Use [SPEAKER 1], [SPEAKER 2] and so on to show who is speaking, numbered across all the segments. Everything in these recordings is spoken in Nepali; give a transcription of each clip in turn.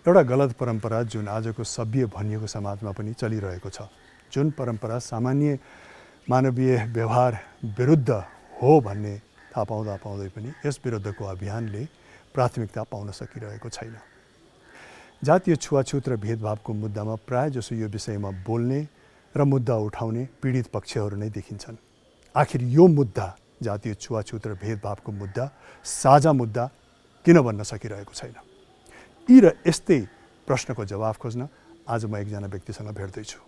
[SPEAKER 1] एउटा गलत परम्परा जुन आजको सभ्य भनिएको समाजमा पनि चलिरहेको छ, जुन परम्परा सामान्य मानवीय व्यवहार विरुद्ध हो भन्ने थाहा पाउँदा पाउँदै पनि यस विरुद्धको अभियानले प्राथमिकता पाउन सकिरहेको छैन। जातीय छुवाछुत र भेदभावको मुद्दामा प्रायःजसो यो विषयमा बोल्ने र मुद्दा उठाउने पीडित पक्षहरू नै देखिन्छन्। आखिर यो मुद्दा, जातीय छुवाछुत र भेदभावको मुद्दा साझा मुद्दा किन बन्न सकिरहेको छैन? यी र यस्तै प्रश्नको जवाफ खोज्न आज म एकजना व्यक्तिसँग भेट्दैछु।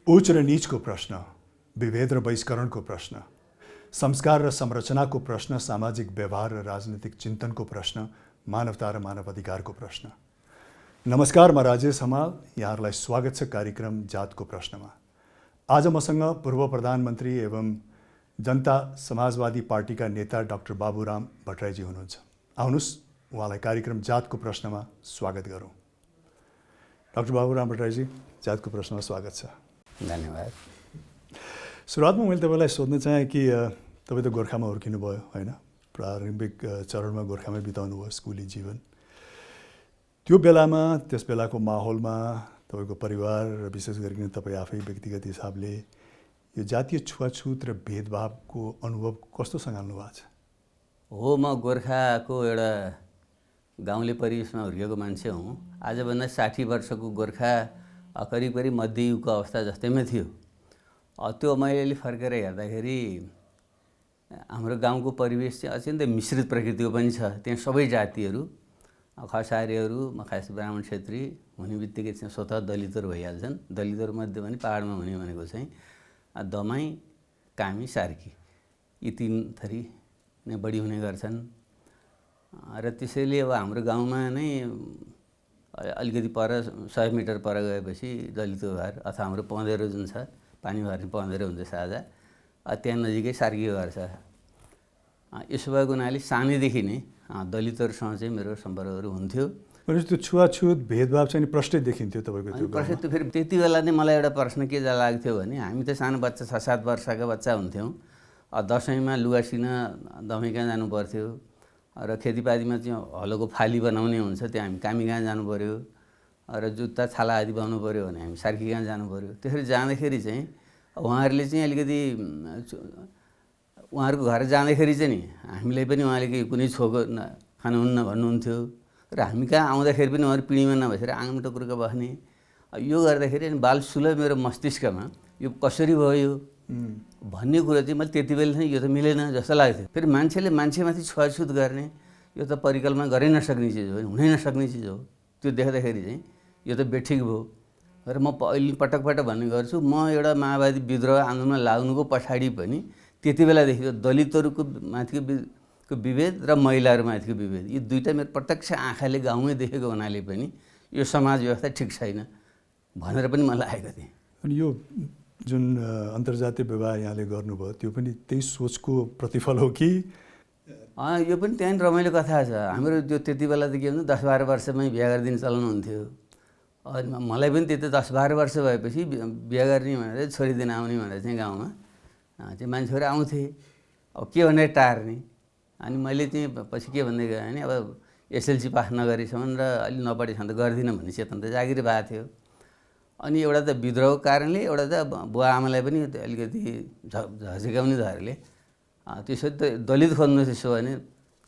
[SPEAKER 1] उच्च र नीचको प्रश्न, विभेद र बहिष्करणको प्रश्न, संस्कार र संरचनाको प्रश्न, सामाजिक व्यवहार र राजनीतिक चिन्तनको प्रश्न, मानवता र मानवाधिकारको प्रश्न। नमस्कार, म राजेश हमाल, यहाँहरूलाई स्वागत छ कार्यक्रम जातको प्रश्नमा। आज मसँग पूर्व प्रधानमन्त्री एवं जनता समाजवादी पार्टीका नेता डाक्टर बाबुराम भट्टराईजी हुनुहुन्छ। आउनुहोस् उहाँलाई कार्यक्रम जातको प्रश्नमा स्वागत गरौँ। डाक्टर बाबुराम भट्टराईजी, जातको प्रश्नमा स्वागत छ।
[SPEAKER 2] धन्यवाद।
[SPEAKER 1] सुरुवातमा मैले तपाईँलाई सोध्न चाहेँ कि तपाईँ त गोर्खामा हुर्किनुभयो होइन? प्रारम्भिक चरणमा गोर्खामै बिताउनु भयो स्कुली जीवन। त्यो बेलामा, त्यस बेलाको माहौलमा तपाईँको परिवार र विशेष गरिकन तपाईँ आफै व्यक्तिगत हिसाबले यो जातीय छुवाछुत र भेदभावको अनुभव कस्तोसँग हाल्नु भएको छ?
[SPEAKER 2] हो, म गोर्खाको एउटा गाउँले परिवेशमा हुर्केको मान्छे हुँ। आजभन्दा 60 वर्षको गोर्खा करिब करिब मध्ययुगको अवस्था जस्तैमै थियो। त्यो मैले फर्केर हेर्दाखेरि हाम्रो गाउँको परिवेश चाहिँ अत्यन्तै मिश्रित प्रकृतिको पनि छ। त्यहाँ सबै जातिहरू, खसारीहरू, खास ब्राह्मण क्षेत्री हुने बित्तिकै चाहिँ स्वतः दलितहरू भइहाल्छन्। दलितहरूमध्ये पनि पहाडमा हुने भनेको चाहिँ दमाई, कामी, सार्की, यी 3 थरी नै बढी हुने गर्छन्। र त्यसैले अब हाम्रो गाउँमा नै अलिकति पर 100 मिटर पर गएपछि दलितको घर अथवा हाम्रो पँधेरो जुन छ, पानी भर्ने पँधेरो हुन्छ साझा, त्यहाँ नजिकै सार्कीको घर छ। यसो भएको हुनाले सानैदेखि नै दलितहरूसँग चाहिँ मेरो सम्पर्कहरू हुन्थ्यो।
[SPEAKER 1] भनेपछि त्यो छुवाछुत भेदभाव चाहिँ प्रष्टै देखिन्थ्यो तपाईँको त्यो?
[SPEAKER 2] प्रष्टै। त्यो फेरि त्यति बेला नै मलाई एउटा प्रश्न के लाग्थ्यो भने हामी त सानो बच्चा 6-7 वर्षका बच्चा हुन्थ्यौँ। दसैँमा लुगा सिन दमाई कहाँ जानु पर्थ्यो र खेतीपातीमा चाहिँ हलोको फाली बनाउने हुन्छ, त्यहाँ हामी कामी कहाँ जानु पऱ्यो र जुत्ता छाला आदि बनाउनु पऱ्यो भने हामी सार्की कहाँ जानु पऱ्यो। त्यसरी जाँदाखेरि चाहिँ उहाँहरूले चाहिँ अलिकति उहाँहरूको घर जाँदाखेरि चाहिँ नि हामीलाई पनि उहाँले कुनै छोको खानुहुन्न भन्नुहुन्थ्यो र हामी कहाँ आउँदाखेरि पनि उहाँहरू पिँढीमा नबसेर आँगन टुक्रुका बस्ने। यो गर्दाखेरि अनि बालसुलभ मेरो मस्तिष्कमा यो कसरी भयो भन्ने कुरा चाहिँ मैले त्यति बेला चाहिँ यो त मिलेन जस्तो लाग्थ्यो। फेरि मान्छेले मान्छेमाथि छुवाछुत गर्ने यो त परिकल्पना गरै नसक्ने चिज हो, हुनै नसक्ने चिज हो। त्यो देख्दाखेरि चाहिँ यो त बेठिक भयो। र म अहिले पटक भन्ने गर्छु, म एउटा माओवादी विद्रोह आन्दोलनमा लाग्नुको पछाडि पनि त्यति बेलादेखि दलितहरूको माथिको विभेद र महिलाहरूमाथिको विभेद, यी दुईटा मेरो प्रत्यक्ष आँखाले गाउँमै देखेको हुनाले पनि यो समाज व्यवस्था ठिक छैन भनेर पनि मलाई लागेको थिएँ।
[SPEAKER 1] अनि यो जुन अन्तर्जातीय विवाह यहाँले गर्नुभयो त्यो पनि त्यही सोचको प्रतिफल हो कि?
[SPEAKER 2] यो पनि त्यहाँनिर रमाइलो कथा छ। हाम्रो त्यो त्यति बेला त के भन्छ 10-12 वर्षमै बिहा गरिदिने चलन हुन्थ्यो। अनि मलाई पनि त्यति 10-12 वर्ष भएपछि बिहा गर्ने भनेर छोरी दिन आउने भनेर चाहिँ गाउँमा चाहिँ मान्छेहरू आउँथे। अब के भनेर टार्ने? अनि मैले चाहिँ पछि के भन्दै गएँ भने अब एसएलसी पास नगरेसम्म र अलिक नपढेसम्म त गर्दिनँ भन्ने चेतन त जागिर भएको थियो। अनि एउटा त विद्रोहको कारणले, एउटा त बुवा आमालाई पनि अलिकति झस्काउने धरले त्यसरी त दलित खोज्नु त्यसो भने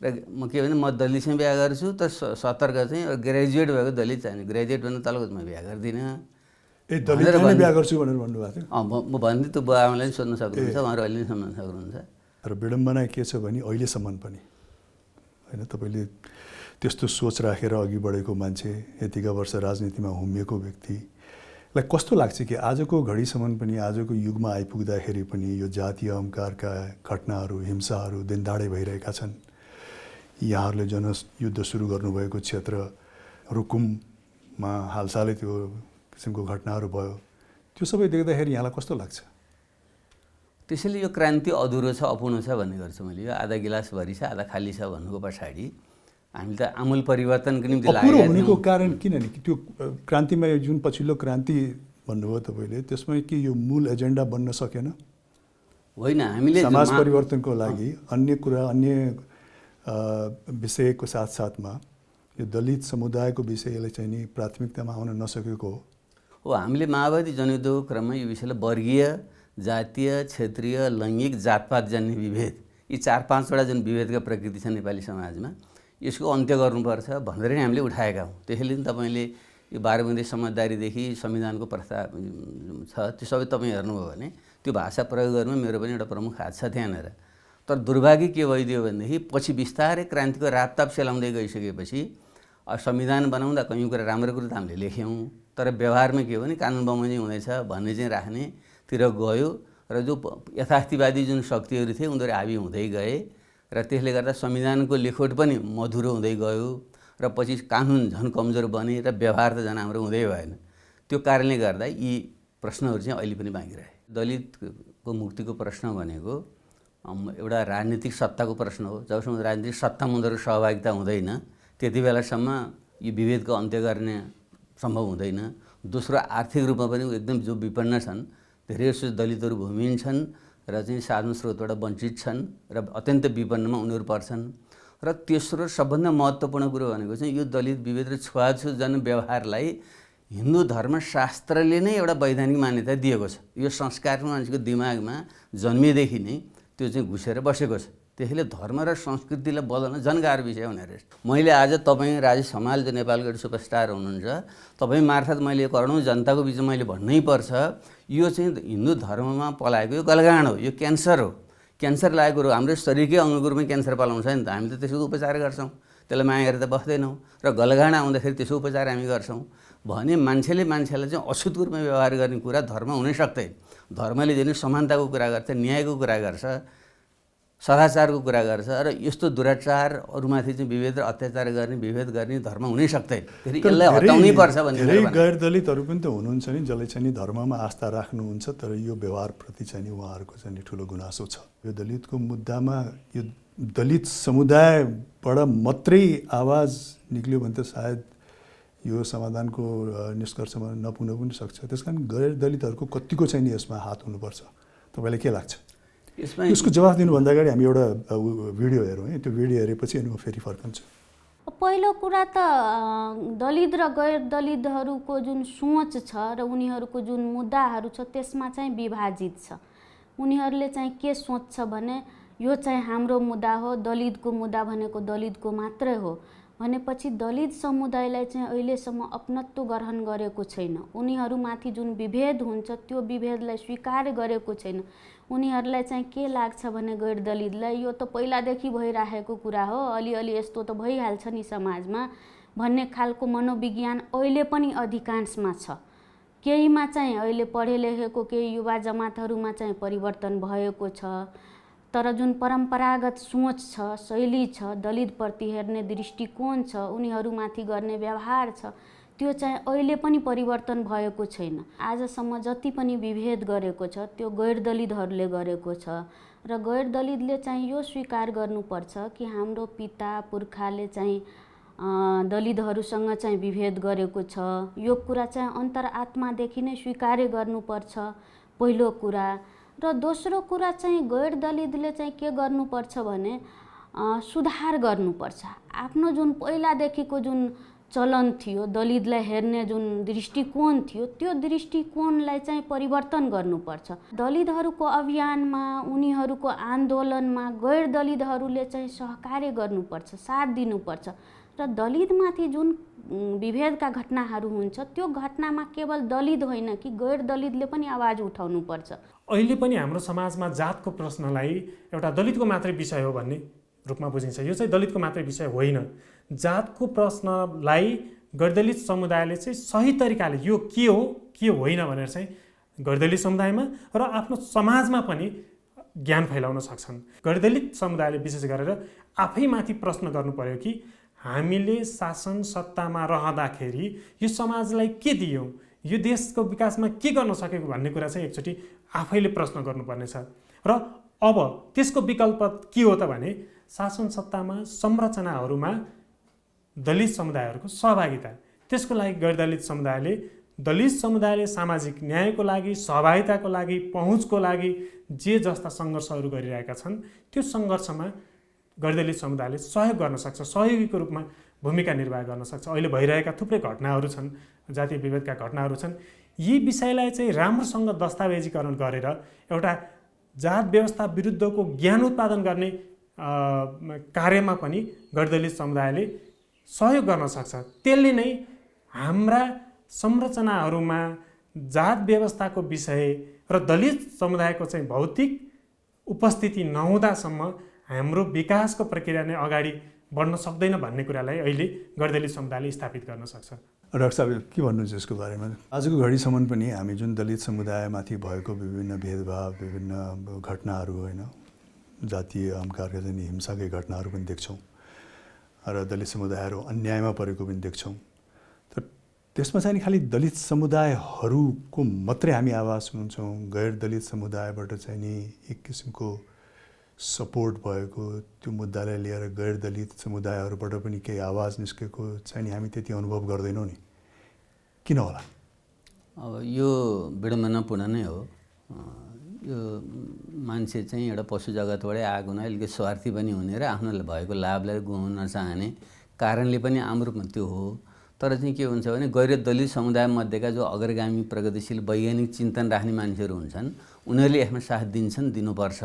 [SPEAKER 2] र म के भने म दलितसँग बिहा गर्छु त सतर्क चाहिँ ग्रेजुएट भएको दलित चाहिने, ग्रेजुएट भन्नु तलको म बिहा गर्दिनँ।
[SPEAKER 1] बिहा गर्छु भनेर भन्नुभएको थियो?
[SPEAKER 2] म भन्दै त्यो बुवा आमालाई पनि सोध्न सक्नुहुन्छ, उहाँहरू अहिले नै सम्झन सक्नुहुन्छ।
[SPEAKER 1] र विडम्बना के छ भने अहिलेसम्म पनि होइन, तपाईँले त्यस्तो सोच राखेर अघि बढेको मान्छे, यतिका वर्ष राजनीतिमा हुमिएको व्यक्तिलाई कस्तो लाग्छ कि आजको घडीसम्म पनि, आजको युगमा आइपुग्दाखेरि पनि यो जातीय अहङ्कारका घटनाहरू, हिंसाहरू दिनदाडै भइरहेका छन्? यहाँहरूले जनयुद्ध सुरु गर्नुभएको क्षेत्र रुकुममा हालसालै त्यो किसिमको घटनाहरू भयो, त्यो सबै देख्दाखेरि यहाँलाई कस्तो लाग्छ?
[SPEAKER 2] त्यसैले यो क्रान्ति अधुरो छ, अपूर्ण छ भन्ने गर्छु मैले। यो आधा गिलास भरि छ, आधा खाली छ भन्नुको पछाडि हामी त आमूल परिवर्तनको निम्ति
[SPEAKER 1] अपुरो हुनुको कारण किनभने त्यो क्रान्तिमा जुन पछिल्लो क्रान्ति भन्नुभयो तपाईँले, त्यसमा कि यो मूल एजेन्डा बन्न सकेन?
[SPEAKER 2] होइन, हामीले
[SPEAKER 1] समाज परिवर्तनको लागि अन्य कुरा, अन्य विषयको साथसाथमा यो दलित समुदायको विषयलाई चाहिँ नि प्राथमिकतामा आउन नसकेको
[SPEAKER 2] हो। हामीले माओवादी जनयुद्धको क्रममा यो विषयलाई वर्गीय, जातीय, क्षेत्रीय, लैङ्गिक, जातपात जन्य विभेद, यी 4-5वटा जुन विभेदका प्रकृति छ नेपाली समाजमा, यसको अन्त्य गर्नुपर्छ भनेर नै हामीले उठाएका हौँ। त्यसैले नि तपाईँले यो 12 बुँदे समझदारीदेखि संविधानको प्रस्ताव छ त्यो सबै तपाईँ हेर्नुभयो भने त्यो भाषा प्रयोग गर्नुमा मेरो पनि एउटा प्रमुख हात छ त्यहाँनिर। तर दुर्भाग्य के भइदियो भनेदेखि पछि बिस्तारै क्रान्तिको रापताप सेलाउँदै गइसकेपछि संविधान बनाउँदा कयौँ कुरा राम्रो कुरो त हामीले लेख्यौँ, तर व्यवहारमा के हो भने कानुन बमोजिम हुँदैछ भन्ने चाहिँ राख्नेतिर गयो र जो यथार्थवादी जुन शक्तिहरू थिए उनीहरू हाबी हुँदै गए र त्यसले गर्दा संविधानको लेखोट पनि मधुरो हुँदै गयो र पछि कानुन झन् कमजोर बने र व्यवहार त झन् हाम्रो हुँदै भएन। त्यो कारणले गर्दा यी प्रश्नहरू चाहिँ अहिले पनि बाँकी रहे। दलितको मुक्तिको प्रश्न भनेको एउटा राजनीतिक सत्ताको प्रश्न हो। जबसम्म राजनीतिक सत्तामा उनीहरू सहभागिता हुँदैन त्यति बेलासम्म यो विभेदको अन्त्य गर्ने सम्भव हुँदैन। दोस्रो, आर्थिक रूपमा पनि एकदम जो विपन्न छन्, धेरै जसो दलितहरू भूमिहीन छन् र चाहिँ साधन स्रोतबाट वञ्चित छन् र अत्यन्त विपन्नमा उनीहरू पर्छन्। र तेस्रो सबभन्दा महत्त्वपूर्ण कुरो भनेको चाहिँ यो दलित विभेद र छुवाछुत जनव्यवहारलाई हिन्दू धर्मशास्त्रले नै एउटा वैधानिक मान्यता दिएको छ। यो संस्कार मान्छेको दिमागमा जन्मिएदेखि नै त्यो चाहिँ घुसेर बसेको छ। त्यसैले धर्म र संस्कृतिलाई बदल्न झन् गाह्रो विषय हुने रहेछ। मैले आज तपाईँ राजेश हमाल जो नेपालको एउटा सुपरस्टार हुनुहुन्छ, तपाईँ मार्फत मैले करोडौँ जनताको बिचमा मैले भन्नै पर्छ यो चाहिँ हिन्दू धर्ममा पलाएको यो गलगाँड हो, यो क्यान्सर हो। क्यान्सर लागेको कुरो हाम्रो शरीरकै अङ्गहरूमै क्यान्सर पलाउँछ नि त, हामी त त्यसको उपचार गर्छौँ, त्यसलाई माया गरेर त बस्दैनौँ। र गलगाँड आउँदाखेरि त्यसको उपचार हामी गर्छौँ भने मान्छेलाई चाहिँ अछुत रूपमा व्यवहार गर्ने कुरा धर्म हुनै सक्दैन। धर्मले जुन समानताको कुरा गर्छ, न्यायको कुरा गर्छ, सदाचारको कुरा गर्छ र यस्तो दुराचार अरूमाथि चाहिँ विभेद र अत्याचार गर्ने, विभेद गर्ने धर्म हुनै सक्दैन। फेरि यसलाई हटाउनै पर्छ भन्ने
[SPEAKER 1] धेरै गैर दलितहरू पनि त हुनुहुन्छ नि जसले चाहिँ धर्ममा आस्था राख्नुहुन्छ तर यो व्यवहारप्रति चाहिँ उहाँहरूको चाहिँ ठुलो गुनासो छ। यो दलितको मुद्दामा यो दलित समुदायबाट मात्रै आवाज निक्ल्यो भने त सायद यो समाधानको निष्कर्षमा नपुग्न पनि सक्छ। त्यसकारण गैर दलितहरूको कतिको चाहिँ यसमा हात हुनुपर्छ, तपाईँलाई के लाग्छ? यसको जवाफ दिनुभन्दा अगाडि हामी एउटा भिडियो हेरौँ है, त्यो भिडियो हेरेपछि अनि म फेरि फर्कन्छु।
[SPEAKER 3] पहिलो कुरा त दलित र गैर दलितहरूको जुन सोच छ र उनीहरूको जुन मुद्दाहरू छ त्यसमा चाहिँ विभाजित छ। उनीहरूले चाहिँ के सोच्छ भने यो चाहिँ हाम्रो मुद्दा हो, दलितको मुद्दा भनेको दलितको मात्रै हो भनेपछि दलित समुदायलाई चाहिँ अहिलेसम्म अपनत्व ग्रहण गरेको छैन। उनीहरूमाथि जुन विभेद हुन्छ त्यो विभेदलाई स्वीकार गरेको छैन। उनीहरूलाई चाहिँ के लाग्छ भने गैर दलितलाई यो त पहिलादेखि भइरहेको कुरा हो, अलिअलि यस्तो त भइहाल्छ नि समाजमा भन्ने खालको मनोविज्ञान अहिले पनि अधिकांशमा छ। केहीमा चाहिँ अहिले पढे लेखेको केही युवा जमातहरूमा चाहिँ परिवर्तन भएको छ, तर जुन परम्परागत सोच छ, शैली छ, दलितप्रति हेर्ने दृष्टिकोण छ, उनीहरूमाथि गर्ने व्यवहार छ, त्यो चाहिँ अहिले पनि परिवर्तन भएको छैन। आजसम्म जति पनि विभेद गरेको छ त्यो गैर दलितहरूले गरेको छ र गैर दलितले चाहिँ यो स्वीकार गर्नुपर्छ कि हाम्रो पिता पुर्खाले चाहिँ दलितहरूसँग चाहिँ विभेद गरेको छ। यो कुरा चाहिँ अन्तरआत्मादेखि नै स्वीकार गर्नुपर्छ पहिलो कुरा। र दोस्रो कुरा चाहिँ गैर दलितले चाहिँ के गर्नुपर्छ भने सुधार गर्नुपर्छ। आफ्नो जुन पहिलादेखिको जुन चलन थियो, दलितलाई हेर्ने जुन दृष्टिकोण थियो त्यो दृष्टिकोणलाई चाहिँ परिवर्तन गर्नुपर्छ। दलितहरूको अभियानमा, उनीहरूको आन्दोलनमा गैर दलितहरूले चाहिँ सहकार्य गर्नुपर्छ, साथ दिनुपर्छ र दलितमाथि जुन विभेदका घटनाहरू हुन्छ त्यो घटनामा केवल दलित होइन कि गैर दलितले पनि आवाज उठाउनुपर्छ।
[SPEAKER 4] अहिले पनि हाम्रो समाजमा जातको प्रश्नलाई एउटा दलितको मात्रै विषय हो भन्ने रूपमा बुझिन्छ। यो चाहिँ दलितको मात्रै विषय होइन। जातको प्रश्नलाई गैर दलित समुदायले चाहिँ सही तरिकाले यो के हो के होइन भनेर चाहिँ गैर दलित समुदायमा र आफ्नो समाजमा पनि ज्ञान फैलाउन सक्छन्। गैर दलित समुदायले विशेष गरेर आफैमाथि प्रश्न गर्नु पर्यो कि हामीले शासन सत्तामा रहँदाखेरि यो समाजलाई के दियौँ, यो देशको विकासमा के गर्न सकेको भन्ने कुरा चाहिँ एकचोटि आफैले प्रश्न गर्नुपर्नेछ। र अब त्यसको विकल्प के हो त भने शासन सत्तामा संरचनाहरूमा दलित समुदायहरूको सहभागिता। त्यसको लागि गैर दलित समुदायले सामाजिक न्यायको लागि, सहभागिताको लागि, पहुँचको लागि जे जस्ता सङ्घर्षहरू गरिरहेका छन् त्यो सङ्घर्षमा गर्दलित समुदायले सहयोग गर्न सक्छ, सहयोगीको रूपमा भूमिका निर्वाह गर्न सक्छ। अहिले भइरहेका थुप्रै घटनाहरू छन्, जातीय विभेदका घटनाहरू छन्। यी विषयलाई चाहिँ राम्रोसँग दस्तावेजीकरण गरेर एउटा जात व्यवस्था विरुद्धको ज्ञान उत्पादन गर्ने कार्यमा पनि गर्दलित समुदायले सहयोग गर्न सक्छ। त्यसले नै हाम्रा संरचनाहरूमा जात व्यवस्थाको विषय र दलित समुदायको चाहिँ भौतिक उपस्थिति नहुँदासम्म हाम्रो विकासको प्रक्रिया नै अगाडि बढ्न सक्दैन भन्ने कुरालाई अहिले गर्दलित समुदायले स्थापित गर्न सक्छ।
[SPEAKER 1] डाक्टर साहब के भन्नुहुन्छ यसको बारेमा? आजको घडीसम्म पनि हामी जुन दलित समुदायमाथि भएको विभिन्न भेदभाव, विभिन्न घटनाहरू, होइन, जातीय अहङ्कारका चाहिँ हिंसाकै घटनाहरू पनि देख्छौँ र दलित समुदायहरू अन्यायमा परेको पनि देख्छौँ। तर त्यसमा चाहिँ खालि दलित समुदायहरूको मात्रै हामी आवाज सुन्छौँ, गैर दलित समुदायबाट चाहिँ नि एक किसिमको सपोर्ट भएको त्यो मुद्दालाई लिएर गैर दलित समुदायहरूबाट पनि केही आवाज निस्केको चाहिँ नि हामी त्यति अनुभव गर्दैनौँ नि, किन होला?
[SPEAKER 2] अब यो विडम्बनापूर्ण नै हो। यो मान्छे चाहिँ एउटा पशु जगतबाटै आएको हुनाले अलिकति स्वार्थी पनि हुने र आफ्नो भएको लाभलाई गुमाउन नचाहने कारणले पनि आम रूपमा त्यो हो। तर चाहिँ के हुन्छ भने गैर दलित समुदायमध्येका जो अग्रगामी प्रगतिशील वैज्ञानिक चिन्तन राख्ने मान्छेहरू हुन्छन् उनीहरूले यसमा साथ दिन्छन्, दिनुपर्छ।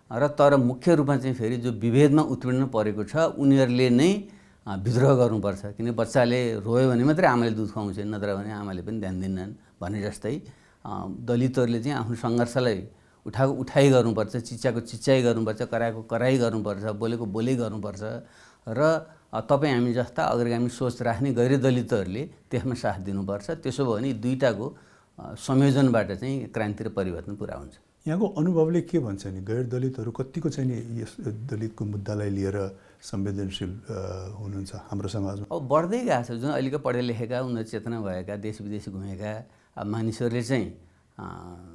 [SPEAKER 2] र तर मुख्य रूपमा चाहिँ फेरि जो विभेदमा उत्पीडन परेको छ उनीहरूले नै विद्रोह गर्नुपर्छ। किन बच्चाले रोयो भने मात्रै आमाले दुध खुवाउँछ, नत्र भने आमाले पनि ध्यान दिन्नन् भने जस्तै दलितहरूले चाहिँ आफ्नो सङ्घर्षलाई उठाइ गर्नुपर्छ, चिच्याको चिच्याइ गर्नुपर्छ, कराएको कराइ गर्नुपर्छ, बोलेको बोलै गर्नुपर्छ। र तपाईँ हामी जस्ता अग्रगामी सोच राख्ने गैर दलितहरूले त्यसमा साथ दिनुपर्छ। त्यसो भयो भने दुईटाको संयोजनबाट चाहिँ क्रान्ति र परिवर्तन पुरा हुन्छ।
[SPEAKER 1] यहाँको अनुभवले के भन्छ नि, गैर दलितहरू कतिको चाहिँ नि यस दलितको मुद्दालाई लिएर संवेदनशील हुनुहुन्छ हाम्रो समाजमा?
[SPEAKER 2] अब बढ्दै गएको छ। जुन अहिलेको पढे लेखेका, उनीहरू चेतना भएका, देश विदेश घुमेका मानिसहरूले चाहिँ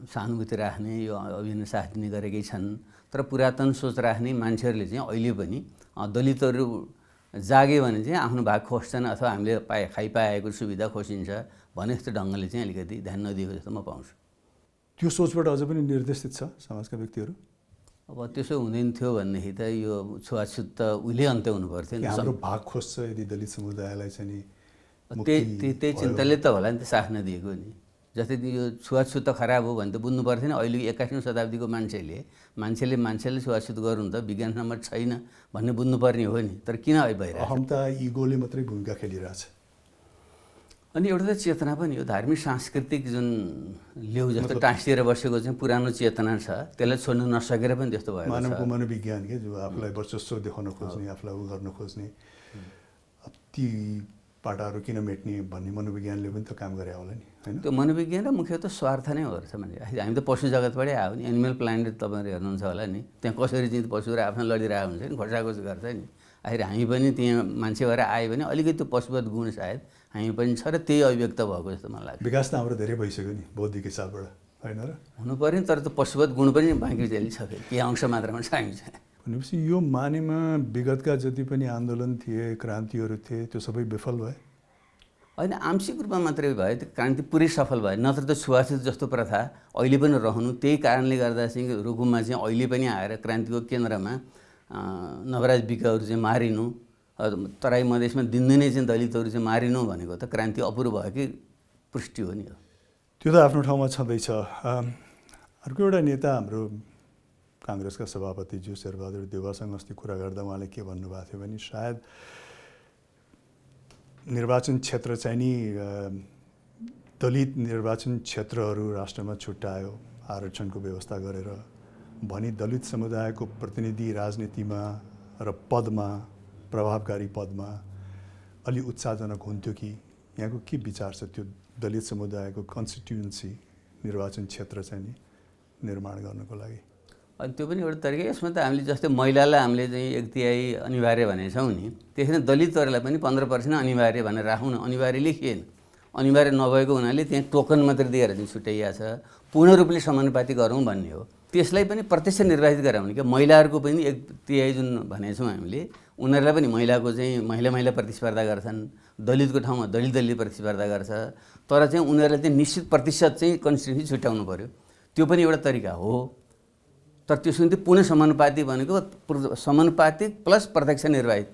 [SPEAKER 2] सहानुभूति राख्ने, यो अभियानमा साथ दिने गरेकै छन्। तर पुरातन सोच राख्ने मान्छेहरूले चाहिँ अहिले पनि दलितहरू जागे भने चाहिँ आफ्नो भाग खोज्छन् अथवा हामीले खाइपाएको सुविधा खोजिन्छ भने जस्तो ढङ्गले चाहिँ अलिकति ध्यान नदिएको जस्तो म पाउँछु।
[SPEAKER 1] त्यो सोचबाट अझ पनि निर्देशित छ समाजका व्यक्तिहरू?
[SPEAKER 2] अब त्यसो हुँदैन थियो भनेदेखि त यो छुवाछुत त उहिले अन्त्य हुनु पर्थ्यो नि।
[SPEAKER 1] हाम्रो भाग खोज्छ यदि दलित समुदायलाई चाहिँ नि,
[SPEAKER 2] त्यही चिन्ताले त होला नि त साथ नदिएको नि। जस्तै यो छुवाछुत त खराब हो भने त बुझ्नु पर्थ्यो नि। अहिले 21औं शताब्दीको मान्छेले छुवाछुत गर्नु त विज्ञान सम्मत छैन भन्ने बुझ्नुपर्ने हो नि। तर किन भइरहेको?
[SPEAKER 1] अहमता इगोले मात्रै भूमिका खेलिरहेछ।
[SPEAKER 2] अनि एउटा त चेतना पनि हो, धार्मिक सांस्कृतिक जुन लेउ जस्तो टाँसिएर बसेको चाहिँ पुरानो चेतना छ, त्यसलाई छोड्नु नसकेर पनि त्यस्तो भयो।
[SPEAKER 1] मानवको मनोविज्ञान के जो आफूलाई वर्चस्व देखाउन खोज्ने, आफूलाई उ गर्न खोज्ने, ती पाटाहरू किन मेट्ने भन्ने मनोविज्ञानले पनि त काम गरे होला नि, होइन?
[SPEAKER 2] त्यो मनोविज्ञान र मुख्यतः स्वार्थ नै हो रहेछ भने हामी त पशु जगतबाटै आयो नि। एनिमल प्लानेट तपाईँहरू हेर्नुहुन्छ होला नि, त्यहाँ कसरी चाहिँ पशुहरू आफ्नो लडिरहेको हुन्छ नि, खोजाखोज गर्छ नि। आखिर हामी पनि त्यहाँ मान्छे भएर आयो भने अलिकति त्यो पशुवत गुण सायद हामी पनि छ र त्यही अभिव्यक्त भएको जस्तो मलाई लाग्छ।
[SPEAKER 1] विकास त हाम्रो धेरै भइसक्यो नि बौद्धिक हिसाबबाट, होइन र?
[SPEAKER 2] हुनु पऱ्यो नि, तर त्यो पशुवत गुण पनि बाँकी चाहिँ छ, केही अंश मात्रामा छ हामी चाहिँ।
[SPEAKER 1] भनेपछि यो मानेमा विगतका जति पनि आन्दोलन थिए, क्रान्तिहरू थिए, त्यो सबै विफल भए?
[SPEAKER 2] होइन, आंशिक रूपमा मात्रै भयो, त्यो क्रान्ति पुरै सफल भयो। नत्र त छुवाछुत जस्तो प्रथा अहिले पनि रहनु, त्यही कारणले गर्दा चाहिँ रुकुममा चाहिँ अहिले पनि आएर क्रान्तिको केन्द्रमा नवराज विकहरू चाहिँ मारिनु, तराई मधेसमा दिनदिनै चाहिँ दलितहरू चाहिँ मारिनु भनेको त क्रान्ति अपुरो भएकै पुष्टि हो नि।
[SPEAKER 1] त्यो त आफ्नो ठाउँमा छँदैछ। अर्को एउटा नेता हाम्रो काङ्ग्रेसका सभापति ज्यू शेरबहादुर देउवासँग अस्ति कुरा गर्दा उहाँले के भन्नुभएको थियो भने सायद निर्वाचन क्षेत्र चाहिँ नि दलित निर्वाचन क्षेत्रहरू राष्ट्रमा छुट्यायो आरक्षणको व्यवस्था गरेर भनी दलित समुदायको प्रतिनिधि राजनीतिमा र पदमा, प्रभावकारी पदमा अलि उत्साहजनक हुन्थ्यो कि? यहाँको के विचार छ त्यो दलित समुदायको कन्स्टिट्युन्सी निर्वाचन क्षेत्र चाहिँ नि निर्माण गर्नको लागि?
[SPEAKER 2] अनि त्यो पनि एउटा तरिका। यसमा त हामीले जस्तै महिलालाई हामीले चाहिँ 1/3 अनिवार्य भनेछौँ नि, त्यसरी दलितहरूलाई पनि 15% अनिवार्य भनेर राखौँ न। अनिवार्य लेखिएन, अनिवार्य नभएको हुनाले त्यहाँ टोकन मात्रै दिएर चाहिँ छुट्याइएको छ। पूर्ण रूपले समानुपाती गरौँ भन्ने हो। त्यसलाई पनि प्रत्यक्ष निर्वाचित गराउने कि महिलाहरूको पनि 1/3 जुन भनेछौँ हामीले, उनीहरूलाई पनि महिलाको चाहिँ महिला प्रतिस्पर्धा गर्छन्, दलितको ठाउँमा दलित प्रतिस्पर्धा गर्छ। तर चाहिँ उनीहरूलाई चाहिँ निश्चित प्रतिशत चाहिँ कन्स्टिट्युन्सी छुट्याउनु पऱ्यो। त्यो पनि एउटा तरिका हो। तर त्यसको निम्ति पुनः समानुपातिक भनेको समानुपातिक प्लस प्रत्यक्ष निर्वाहित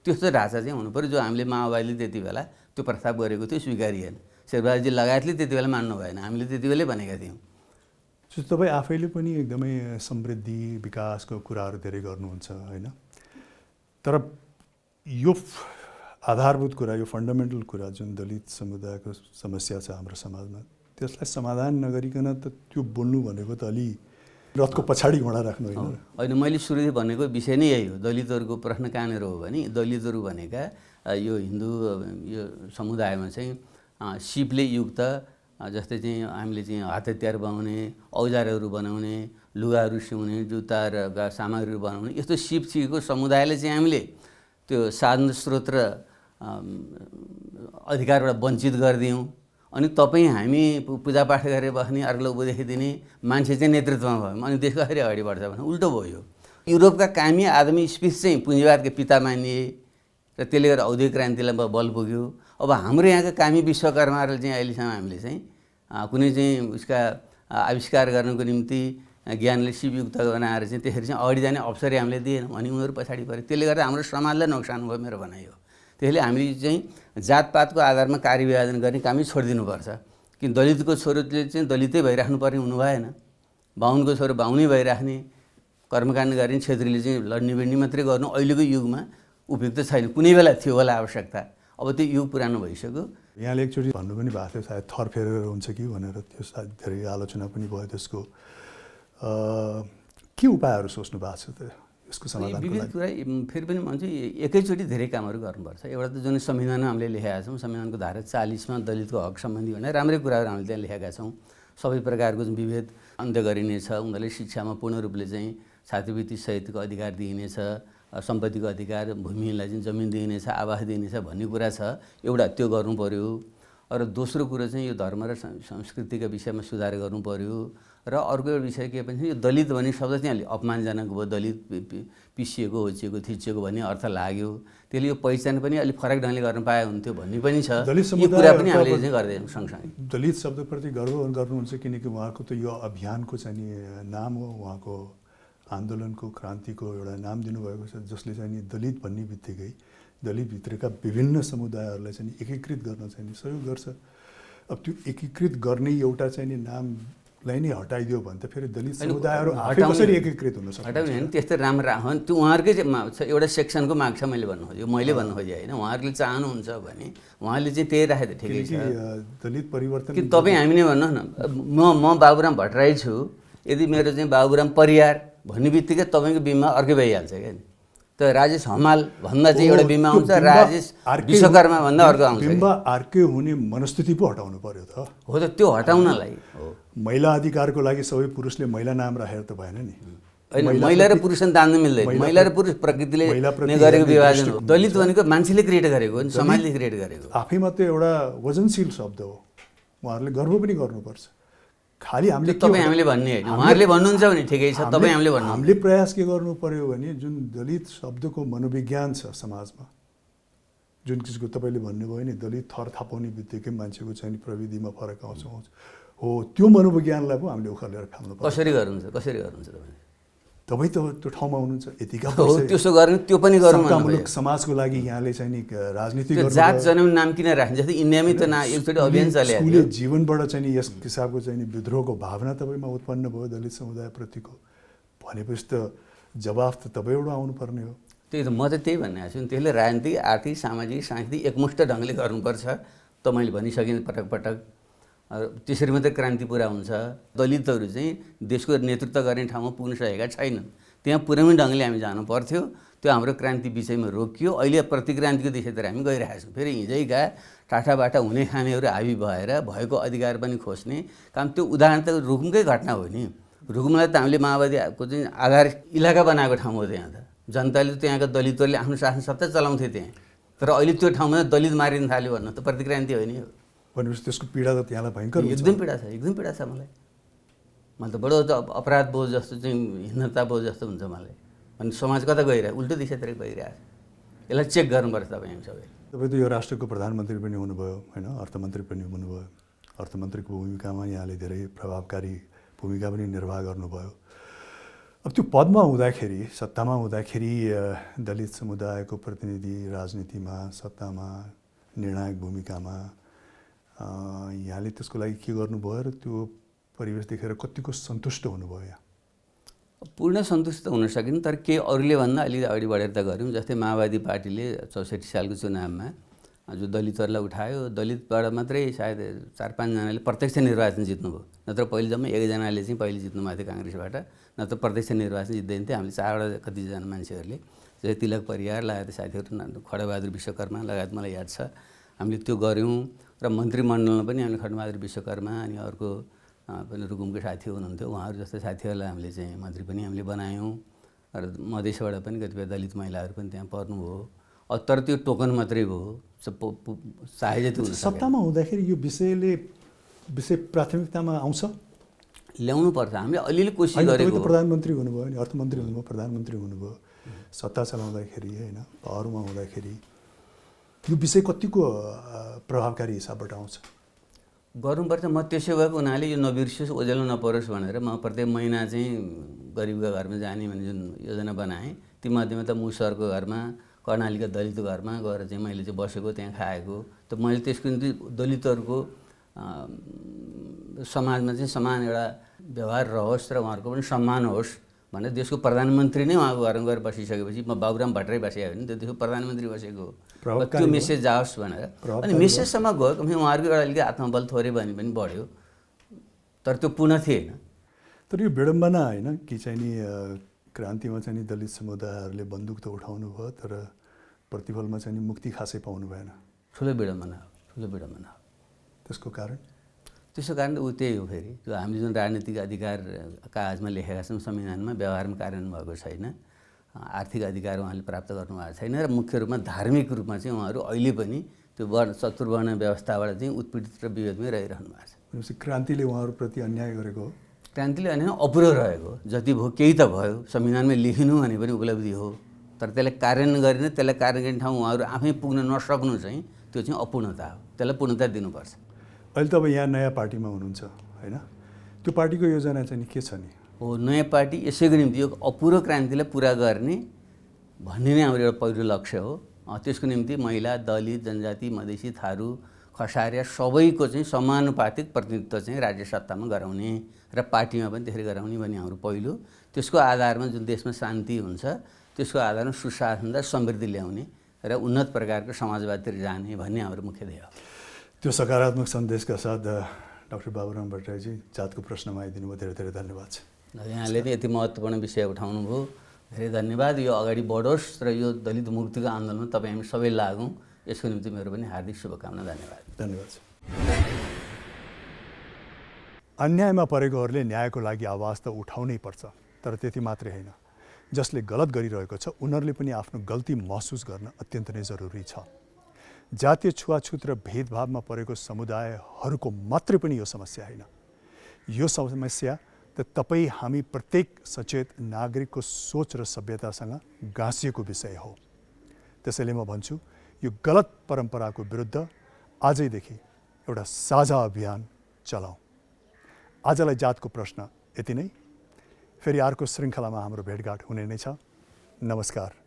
[SPEAKER 2] त्यस्तो ढाँचा चाहिँ हुनु पऱ्यो, जो हामीले माओवादीले त्यति बेला त्यो प्रस्ताव गरेको थियो, स्वीकारिएन। शेरबहादुरजी लगायतले त्यति बेला मान्नु भएन, हामीले त्यति बेलै भनेका थियौँ।
[SPEAKER 1] तपाईँ आफैले पनि एकदमै समृद्धि विकासको कुराहरू धेरै गर्नुहुन्छ होइन, तर यो आधारभूत कुरा, यो फन्डामेन्टल कुरा जुन दलित समुदायको समस्या छ हाम्रो समाजमा, त्यसलाई समाधान नगरिकन त त्यो बोल्नु भनेको त अलि रथको पछाडि घोडा राख्नु होइन।
[SPEAKER 2] होइन, मैले सुरुदेखि भनेको विषय नै यही हो। दलितहरूको प्रश्न कहाँनिर हो भने दलितहरू भनेका यो हिन्दू यो समुदायमा चाहिँ सिपले युक्त जस्तै चाहिँ हामीले चाहिँ हात हतियार बनाउने, औजारहरू बनाउने, लुगाहरू सिउने, जुत्ता र सामग्रीहरू बनाउने यस्तो सिप सिकेको समुदायले चाहिँ हामीले त्यो साधन स्रोत र अधिकारबाट वञ्चित गरिदियौँ। अनि तपाईँ हामी पूजापाठ गरेर बस्ने, अर्कोलाई उपदेश दिने मान्छे चाहिँ नेतृत्वमा भयौँ, अनि देश कसरी अगाडि बढ्छ भने उल्टो भयो। युरोपका कामी आदमी स्पिच चाहिँ पुँजीवादको पिता मानिए र त्यसले गर्दा औद्योगिक क्रान्तिलाई बल पुग्यो। अब हाम्रो यहाँका कामी विश्वकर्माहरूले चाहिँ अहिलेसम्म हामीले चाहिँ कुनै चाहिँ उसका आविष्कार गर्नको निम्ति ज्ञानले सिपयुक्त बनाएर चाहिँ त्यसरी चाहिँ अगाडि जाने अवसरै हामीले दिएनौँ, अनि उनीहरू पछाडि परे। त्यसले गर्दा हाम्रो समाजलाई नोक्सान भयो मेरो भनाइ हो। त्यसले हामीले चाहिँ जातपातको आधारमा कार्यविभाजन गर्ने कामै छोडिदिनुपर्छ। कि दलितको छोरोले चाहिँ दलितै भइराख्नुपर्ने हुनु भएन, बाहुनको छोरो बाहुनै भइराख्ने, कर्मकाण्ड गर्ने छेत्रीले चाहिँ लड्ने बिड्ने मात्रै गर्नु अहिलेको युगमा उपयुक्त छैन। कुनै बेला थियो होला आवश्यकता, अब त्यो युग पुरानो भइसक्यो।
[SPEAKER 1] यहाँले एकचोटि भन्नु पनि भएको थियो सायद थर फेरेर हुन्छ कि भनेर, त्यो सायद धेरै आलोचना पनि भयो त्यसको। के उपायहरू सोच्नु भएको छ त यसको समाधानको लागि?
[SPEAKER 2] विविध कुरा फेरि पनि भन्छु, एकैचोटि धेरै कामहरू गर्नुपर्छ। एउटा त जुन संविधानमा हामीले लेखेका छौँ, संविधानको धारा 40मा दलितको हक सम्बन्धी भनेर राम्रै कुराहरू हामीले त्यहाँ लेखेका छौँ। सबै प्रकारको जुन विभेद अन्त्य गरिनेछ, उनीहरूलाई शिक्षामा पूर्ण रूपले चाहिँ छात्रवृत्ति सहितको अधिकार दिइनेछ, सम्पत्तिको अधिकार, भूमिलाई चाहिँ जमिन दिइनेछ, आवास दिइनेछ भन्ने कुरा छ। एउटा त्यो गर्नु पर्यो। र दोस्रो कुरो चाहिँ यो धर्म र संस्कृतिका विषयमा सुधार गर्नु पर्यो। र अर्को एउटा विषय के भन्छ, यो दलित भन्ने शब्द चाहिँ अलि अपमानजनक भयो, दलित पिसिएको होचिएको थिचिएको भन्ने अर्थ लाग्यो। त्यसले यो पहिचान पनि अलिक फरक ढङ्गले गर्न पाए हुन्थ्यो भन्ने पनि छ। यो कुरा पनि हामीले चाहिँ गर्दैछौँ सँगसँगै।
[SPEAKER 1] दलित शब्दप्रति गर्व गर्नुहुन्छ किनकि उहाँको त यो अभियानको चाहिँ नि नाम हो, उहाँको आन्दोलनको क्रान्तिको एउटा नाम दिनुभएको छ, जसले चाहिँ नि दलित भन्ने बित्तिकै दलितभित्रका विभिन्न समुदायहरूलाई चाहिँ एकीकृत गर्न चाहिँ नि सहयोग गर्छ। अब त्यो एकीकृत गर्ने एउटा चाहिँ नि नामलाई नै हटाइदियो भने त फेरि दलित समुदायहरू आफै कसरी एकीकृत हुन सक्छ?
[SPEAKER 2] हटाउने होइन, त्यस्तै राम्रो हो। त्यो उहाँहरूकै एउटा सेक्सनको माग छ। मैले भन्नु खोजेँ, मैले भन्नु खोजेँ होइन। उहाँहरूले चाहनुहुन्छ भने उहाँले चाहिँ त्यही राखे त ठिकै छ।
[SPEAKER 1] दलित परिवर्तन
[SPEAKER 2] कि तपाईँ हामी नै भन्नुहोस् न, म बाबुराम भट्टराई छु, यदि मेरो चाहिँ बाबुराम परियार भन्ने बित्तिकै तपाईँको बिममा अर्कै भइहाल्छ क्या नि। त राजेश हमाल भन्दा चाहिँ एउटा बिममा आउँछ, राजेश विश्वकर्मा भन्दा अर्को आउँछ।
[SPEAKER 1] बिममा अर्कै हुने मनस्थिति पो हटाउनु पर्यो त।
[SPEAKER 2] हो त, त्यो हटाउनलाई हो।
[SPEAKER 1] महिला अधिकारको लागि सबै पुरुषले महिला नाम राखेर त भएन नि।
[SPEAKER 2] होइन, महिला र पुरुष दान मिल्दैन। महिला र पुरुष प्रकृतिले गरेको विभाजन हो। दलित भनेको मान्छेले क्रिएट गरेको हो, समाजले क्रिएट गरेको।
[SPEAKER 1] आफैमा त्यो एउटा वजनशील शब्द हो, उहाँहरूले गर्व पनि गर्नुपर्छ। खालि हामीले
[SPEAKER 2] हामीले भन्ने होइन, उहाँहरूले भन्नुहुन्छ भने ठिकै छ, तपाईँ हामीले भन्नु।
[SPEAKER 1] हामीले प्रयास के गर्नु पर्यो भने जुन दलित शब्दको मनोविज्ञान छ समाजमा, जुन किसिमको तपाईँले भन्नुभयो नि दलित थर थापाउने बित्तिकै मान्छेको चाहिँ प्रविधिमा फरक आउँछ हो, त्यो मनोविज्ञानलाई पो हामीले उखालेर फाल्नु पर्छ।
[SPEAKER 2] कसरी गर्नुहुन्छ तपाईँ?
[SPEAKER 1] तपाईँ त त्यो ठाउँमा हुनुहुन्छ, यतिका
[SPEAKER 2] त्यसो गर्ने त्यो पनि गरौँ।
[SPEAKER 1] समाजको लागि यहाँले चाहिँ नि राजनीति
[SPEAKER 2] जात जन्म नाम किन राख्ने? जस्तै इन्डियामै त एकचोटि अभियान चल्यो,
[SPEAKER 1] स्कुले जीवनबाट चाहिँ नि यस किसिमको चाहिँ नि विद्रोहको भावना तपाईँमा उत्पन्न भयो दलित समुदायप्रतिको भनेपछि त जवाफ त तपाईँबाट आउनुपर्ने हो।
[SPEAKER 2] त्यही त म त त्यही भनिरहेको छु नि। त्यसले राजनीतिक, आर्थिक, सामाजिक, सांस्कृतिक एकमुष्ट ढङ्गले गर्नुपर्छ। त मैले भनिसकेँ पटक पटक। त्यसरी मात्रै क्रान्ति पुरा हुन्छ। दलितहरू चाहिँ देशको नेतृत्व गर्ने ठाउँमा पुग्न सकेका छैनन्। त्यहाँ पुरानै ढङ्गले हामी जानु पर्थ्यो। त्यो हाम्रो क्रान्ति विषयमा रोकियो। अहिले प्रतिक्रान्तिको दिशातिर हामी गइरहेका छौँ। फेरि हिजैका टाठाबाटा हुने खानेहरू हाबी भएर भएको अधिकार पनि खोज्ने काम, त्यो उदाहरण त रुकुमकै घटना हो नि। रुकुमलाई त हामीले माओवादीको चाहिँ आधार इलाका बनाएको ठाउँ हो। त्यहाँ त जनताले त्यहाँका दलितहरूले आफ्नो शासन सत्ता चलाउँथे त्यहाँ। तर अहिले त्यो ठाउँमा दलित मारिन थाल्यो भन्नु त प्रतिक्रान्ति होइन यो
[SPEAKER 1] भनेपछि त्यसको पीडा त त्यहाँलाई भयङ्कर हुन्छ।
[SPEAKER 2] एकदम पीडा छ, एकदम पीडा छ मलाई। मलाई त बडो अपराध बोझ जस्तो चाहिँ हिंसता बोझ जस्तो हुन्छ मलाई। अनि समाज कता गइरहेको, उल्टो दिशातिर गइरहेको छ। यसलाई चेक गर्नुपर्छ तपाईँ हामी सबै।
[SPEAKER 1] तपाईँ त यो राष्ट्रको प्रधानमन्त्री पनि हुनुभयो होइन, अर्थमन्त्री पनि हुनुभयो। अर्थमन्त्रीको भूमिकामा यहाँले धेरै प्रभावकारी भूमिका पनि निर्वाह गर्नुभयो। अब त्यो पदमा हुँदाखेरि, सत्तामा हुँदाखेरि दलित समुदायको प्रतिनिधि राजनीतिमा, सत्तामा, निर्णायक भूमिकामा यहाँले त्यसको लागि के गर्नुभयो र त्यो परिवेश देखेर कतिको सन्तुष्ट हुनुभयो यहाँ?
[SPEAKER 2] पूर्ण सन्तुष्ट त हुन सकिन, तर केही अरूले भन्दा अलिकति अगाडि बढेर त गऱ्यौँ। जस्तै माओवादी पार्टीले 64 सालको चुनावमा जो दलितहरूलाई उठायो, दलितबाट मात्रै सायद 4-5 जनाले प्रत्यक्ष निर्वाचन जित्नुभयो। नत्र पहिले जम्मै 1 जनाले चाहिँ पहिले जित्नुभएको थियो काङ्ग्रेसबाट, नत्र प्रत्यक्ष निर्वाचन जित्दैन थियो। हामीले 4वटा कतिजना मान्छेहरूले, जस्तै तिलक परियार लगायत साथीहरू, खड्गबहादुर विश्वकर्मा लगायत मलाई याद छ, हामीले त्यो गऱ्यौँ। र मन्त्रीमण्डलमा पनि हामीले खड्गबहादुर विश्वकर्मा अनि अर्को पनि रुकुमको साथी हुनुहुन्थ्यो, उहाँहरू जस्तै साथीहरूलाई हामीले चाहिँ मन्त्री पनि हामीले बनायौँ। र मधेसबाट पनि कतिपय दलित महिलाहरू पनि त्यहाँ पर्नुभयो। तर त्यो टोकन मात्रै भयो, चाहे जति हुन सक्छ।
[SPEAKER 1] सत्तामा हुँदाखेरि यो विषय प्राथमिकतामा आउँछ?
[SPEAKER 2] ल्याउनु पर्छ। हामीले अलिअलि कोसिस
[SPEAKER 1] गरेको।
[SPEAKER 2] गरेको।
[SPEAKER 1] प्रधानमन्त्री हुनुभयो नि, अर्थमन्त्री हुनुभयो, प्रधानमन्त्री हुनुभयो, सत्ता चलाउँदाखेरि होइन, पावरमा हुँदाखेरि यो विषय कतिको प्रभावकारी हिसाबबाट आउँछ?
[SPEAKER 2] गर्नुपर्छ। म त्यसो भएको हुनाले यो नबिर्सियोस्, ओझेलो नपरोस् भनेर म प्रत्येक महिना चाहिँ गरिबका घरमा जाने भन्ने जुन योजना बनाएँ, तीमध्येमा त मुसरको घरमा, कर्णालीका दलितको घरमा गएर चाहिँ मैले चाहिँ बसेको, त्यहाँ खाएको। त मैले त्यसको निम्ति दलितहरूको समाजमा चाहिँ समान एउटा व्यवहार रहोस् र उहाँहरूको पनि सम्मान होस् भनेर देशको प्रधानमन्त्री नै उहाँको घरमा गएर बसिसकेपछि म बाबुराम भट्टराई बसेको होइन, त्यो देशको प्रधानमन्त्री बसेको हो। त्यो मेसेज जाओस् भनेर। अनि मेसेजसम्म गयो कम उहाँहरूको एउटा अलिकति आत्मबल थोरै भने पनि बढ्यो, तर त्यो पूर्ण थिएन।
[SPEAKER 1] तर यो विडम्बना होइन कि चाहिँ नि क्रान्तिमा चाहिँ नि दलित समुदायहरूले बन्दुक त उठाउनु भयो, तर प्रतिफलमा चाहिँ नि मुक्ति खासै पाउनु भएन।
[SPEAKER 2] ठुलो विडम्बना हो, ठुलो विडम्बना हो।
[SPEAKER 1] त्यसको कारण?
[SPEAKER 2] त्यसको कारण त त्यही हो। फेरि त्यो हामीले जुन राजनीतिक अधिकार कागजमा लेखेका छौँ, संविधानमा व्यवहारमा कार्यान्वयन भएको छैन। आर्थिक अधिकार उहाँले प्राप्त गर्नुभएको छैन र मुख्य रूपमा धार्मिक रूपमा चाहिँ उहाँहरू अहिले पनि त्यो चतुर्वर्ण व्यवस्थाबाट चाहिँ उत्पीडित र विरोधमै रहिरहनु भएको छ।
[SPEAKER 1] भनेपछि क्रान्तिले उहाँहरूप्रति अन्याय गरेको हो?
[SPEAKER 2] क्रान्तिले अन्याय अपुरो रहेको, जति भयो केही त भयो, संविधानमा लेखिनु भने पनि उपलब्धि हो, तर त्यसलाई कार्यान्वयन गरिन, त्यसलाई कार्यान्वयन ठाउँ उहाँहरू आफै पुग्न नसक्नु चाहिँ त्यो चाहिँ अपूर्णता हो। त्यसलाई पूर्णता दिनुपर्छ।
[SPEAKER 1] अहिले त अब यहाँ नयाँ पार्टीमा हुनुहुन्छ होइन, त्यो पार्टीको योजना चाहिँ के छ नि?
[SPEAKER 2] हो, नयाँ पार्टी यसैको निम्ति यो अपुरो क्रान्तिलाई पुरा गर्ने भन्ने नै हाम्रो एउटा पहिलो लक्ष्य हो। त्यसको निम्ति महिला, दलित, जनजाति, मधेसी, थारू, खसारिया सबैको चाहिँ समानुपातिक प्रतिनिधित्व चाहिँ राज्य सत्तामा गराउने र पार्टीमा पनि त्यसरी गराउने भन्ने हाम्रो पहिलो। त्यसको आधारमा जुन देशमा शान्ति हुन्छ, त्यसको आधारमा सुशासन र समृद्धि ल्याउने र उन्नत प्रकारको समाजवादतिर जाने भन्ने हाम्रो मुख्य ध्येय हो।
[SPEAKER 1] त्यो सकारात्मक सन्देशका साथ डाक्टर बाबुराम भट्टराईजी जातको प्रश्नमा आइदिनु भयो, धेरै धेरै धन्यवाद छ।
[SPEAKER 2] यहाँले नि यति महत्त्वपूर्ण विषय उठाउनु भयो, धेरै धन्यवाद। यो अगाडि बढोस् र यो दलित मुक्तिको आन्दोलनमा तपाईँ हामी सबै लागौँ, यसको निम्ति मेरो पनि हार्दिक शुभकामना। धन्यवाद।
[SPEAKER 1] धन्यवाद। अन्यायमा परेकोहरूले न्यायको लागि आवाज त उठाउनै पर्छ, तर त्यति मात्रै होइन, जसले गलत गरिरहेको छ उनीहरूले पनि आफ्नो गल्ती महसुस गर्न अत्यन्त नै जरुरी छ। जातीय छुवाछुत र भेदभावमा परेको समुदायहरूको मात्रै पनि यो समस्या होइन, यो समस्या त तपाईँ हामी प्रत्येक सचेत नागरिकको सोच र सभ्यतासँग गाँसिएको विषय हो। त्यसैले म भन्छु, यो गलत परम्पराको विरुद्ध आजैदेखि एउटा साझा अभियान चलाऊ। आजलाई जातको प्रश्न यति नै। फेरि अर्को श्रृङ्खलामा हाम्रो भेटघाट हुने नै छ। नमस्कार।